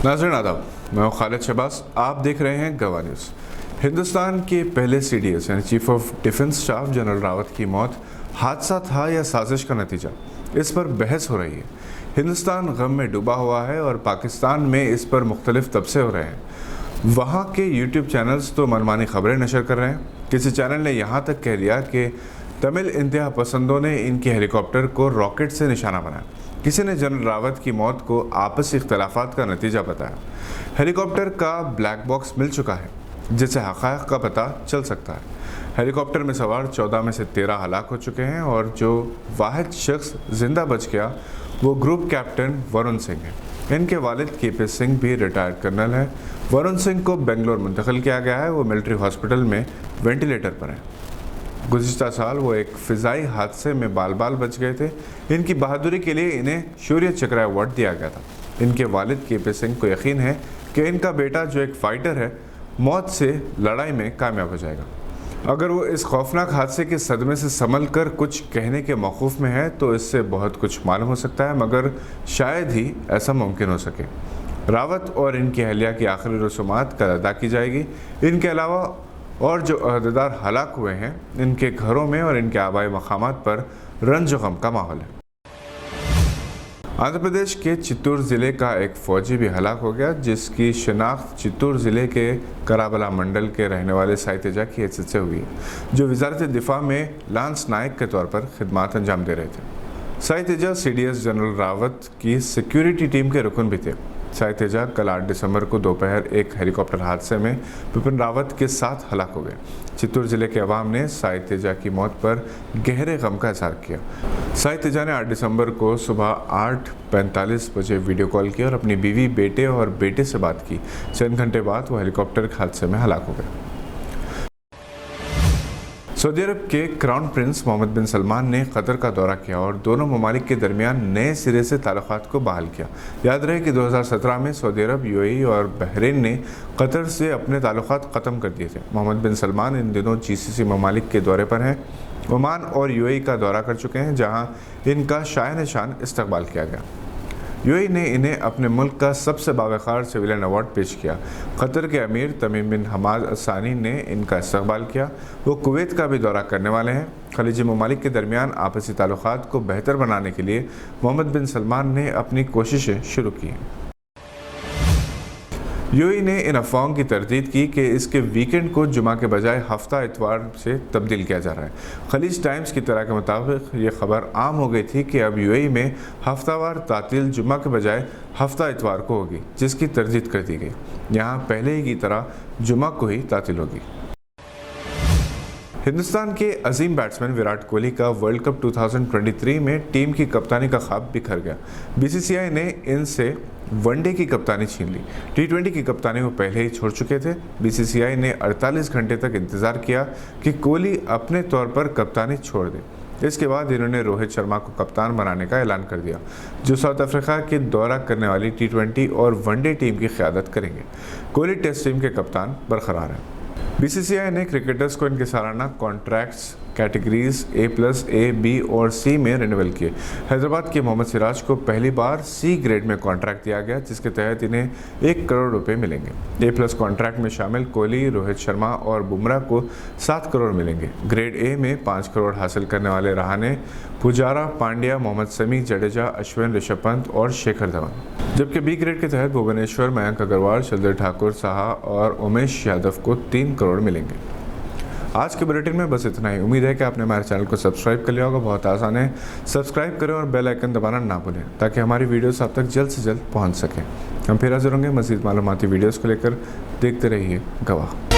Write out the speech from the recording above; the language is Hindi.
नाज़रीन आदाब, मैं हूं खालिद शहबाज। आप देख रहे हैं गवाह न्यूज़। हिंदुस्तान के पहले CDS यानी chief of defence staff general Rawat की मौत हादसा था या साजिश का नतीजा, इस पर बहस हो रही है। हिंदुस्तान गम में डूबा हुआ है और पाकिस्तान में इस पर मुख्तलिफ तबसे हो रहे हैं। वहाँ के YouTube चैनल्स तो मनमानी खबरें नशर कर रहे हैं। किसी चैनल ने यहाँ तक कह दिया कि तमिल इंतहा पसंदों ने इनके हेलीकॉप्टर को रॉकेट से निशाना बनाया। किसी ने जनरल रावत की मौत को आपसी इख्तलाफात का नतीजा बताया। हेलीकॉप्टर का ब्लैक बॉक्स मिल चुका है जिससे हक़ाइक़ का पता चल सकता है। हेलीकॉप्टर में सवार 14 में से 13 हलाक हो चुके हैं और जो वाहिद शख्स जिंदा बच गया वो ग्रुप कैप्टन वरुण सिंह है। इनके वालिद KP सिंह भी रिटायर्ड कर्नल हैं। वरुण सिंह को बेंगलोर मुंतकिल किया गया है। वो मिलिट्री हॉस्पिटल में वेंटिलेटर पर हैं। गुज़िश्ता साल वो एक फ़िज़ाई हादसे में बाल बाल बच गए थे। इनकी बहादुरी के लिए इन्हें शौर्य चक्र अवार्ड दिया गया था। इनके वालिद KP सिंह को यकीन है कि इनका बेटा जो एक फ़ाइटर है मौत से लड़ाई में कामयाब हो जाएगा। अगर वो इस खौफनाक हादसे के सदमे से संभल कर कुछ कहने के मौक़ूफ़ में है तो इससे बहुत कुछ मालूम हो सकता है, मगर शायद ही ऐसा मुमकिन हो सके। रावत और इनकी अहलिया की आखिरी रसूमात कल अदा की जाएगी। इनके अलावा और जो अहदेदार हलाक हुए हैं इनके घरों में और इनके आबाई मकामात पर रंज गम का माहौल है। आंध्र प्रदेश के चित्तूर ज़िले का एक फ़ौजी भी हलाक हो गया जिसकी शिनाख्त चित्तूर ज़िले के कराबला मंडल के रहने वाले साई तेजा की हैसियत से हुई है, जो वजारत दिफा में लांस नायक के तौर पर खिदमात अंजाम दे रहे थे। साई तेजा CDS जनरल रावत की सिक्योरिटी टीम के रुकन भी थे। साई तेजा कल 8 दिसंबर को दोपहर एक हेलीकॉप्टर हादसे में बिपिन रावत के साथ हलाक हो गए। चित्तूर ज़िले के अवाम ने साई तेजा की मौत पर गहरे गम का इज़हार किया। साई तेजा ने 8 दिसंबर को सुबह 8:45 बजे वीडियो कॉल किया और अपनी बीवी, बेटे और बेटे से बात की। चंद घंटे बाद वो हेलीकॉप्टर के हादसे में हलाक हो गए। सऊदी अरब के क्राउन प्रिंस मोहम्मद बिन सलमान ने कतर का दौरा किया और दोनों ममालिक के दरमियान नए सिरे से ताल्लुकात को बहाल किया। याद रहे कि 2017 में सऊदी अरब, UAE और बहरीन ने कतर से अपने ताल्लुकात ख़त्म कर दिए थे। मोहम्मद बिन सलमान इन दिनों GCC ममालिक के दौरे पर हैं। ओमान और UAE का दौरा कर चुके हैं जहाँ इनका शान शान इस्तकबाल किया गया। UAE ने इन्हें अपने मुल्क का सबसे बावक़ार सिविलियन अवार्ड पेश किया। कतर के अमीर तमीम बिन हमाद असानी ने इनका इस्तकबाल किया। वो कुवैत का भी दौरा करने वाले हैं। खलीजी ममालिक के दरमियान आपसी ताल्लुकात को बेहतर बनाने के लिए मोहम्मद बिन सलमान ने अपनी कोशिशें शुरू की। UAE ने इन अफवाहों की तरदीद की कि इसके वीकेंड को जुमा के बजाय हफ्ता इतवार से तब्दील किया जा रहा है। खलीज टाइम्स की तरह के मुताबिक ये खबर आम हो गई थी कि अब UAE में हफ्तावार तातील जुमा के बजाय हफ्ता इतवार को होगी, जिसकी तरदीद कर दी गई। यहाँ पहले ही की तरह जुमा को ही तातील होगी। हिंदुस्तान के अजीम बैट्समैन विराट कोहली का वर्ल्ड कप 2023 में टीम की कप्तानी का ख्वाब बिखर गया। BCCI ने इनसे वनडे की कप्तानी छीन ली। T20 की कप्तानी वो पहले ही छोड़ चुके थे। BCCI ने 48 घंटे तक इंतज़ार किया कि कोहली अपने तौर पर कप्तानी छोड़ दे। इसके बाद इन्होंने रोहित शर्मा को कप्तान बनाने का ऐलान कर दिया, जो साउथ अफ्रीका के दौरा करने वाली T20 और वनडे टीम की क़यादत करेंगे। कोहली टेस्ट टीम के कप्तान बरकरार हैं। BCCI ने क्रिकेटर्स को इनके सालाना contracts categories A+, A, B और C में रिन्यूअल किए। हैदराबाद के मोहम्मद सिराज को पहली बार C ग्रेड में कॉन्ट्रैक्ट दिया गया, जिसके तहत इन्हें 1 करोड़ रुपए मिलेंगे। A+ कॉन्ट्रैक्ट में शामिल कोहली, रोहित शर्मा और बुमराह को 7 करोड़ मिलेंगे। ग्रेड A में 5 करोड़ हासिल करने वाले रहाणे, पुजारा, पांड्या, मोहम्मद शमी, जडेजा, अश्विन, ऋषभ पंत और शिखर धवन। जबकि B ग्रेड के तहत भुवनेश्वर, मयंक अग्रवाल, शरदर ठाकुर, साहा और उमेश यादव को 3 करोड़ मिलेंगे। आज के बुलेटिन में बस इतना ही। उम्मीद है कि आपने हमारे चैनल को सब्सक्राइब कर लिया होगा। बहुत आसान है, सब्सक्राइब करें और बेल आइकन दबाना ना भूलें ताकि हमारी वीडियोस आप तक जल्द से जल्द पहुंच सकें। हम फिर हाजिर होंगे मज़ीद मालूमाती वीडियोस को लेकर। देखते रहिए गवाह।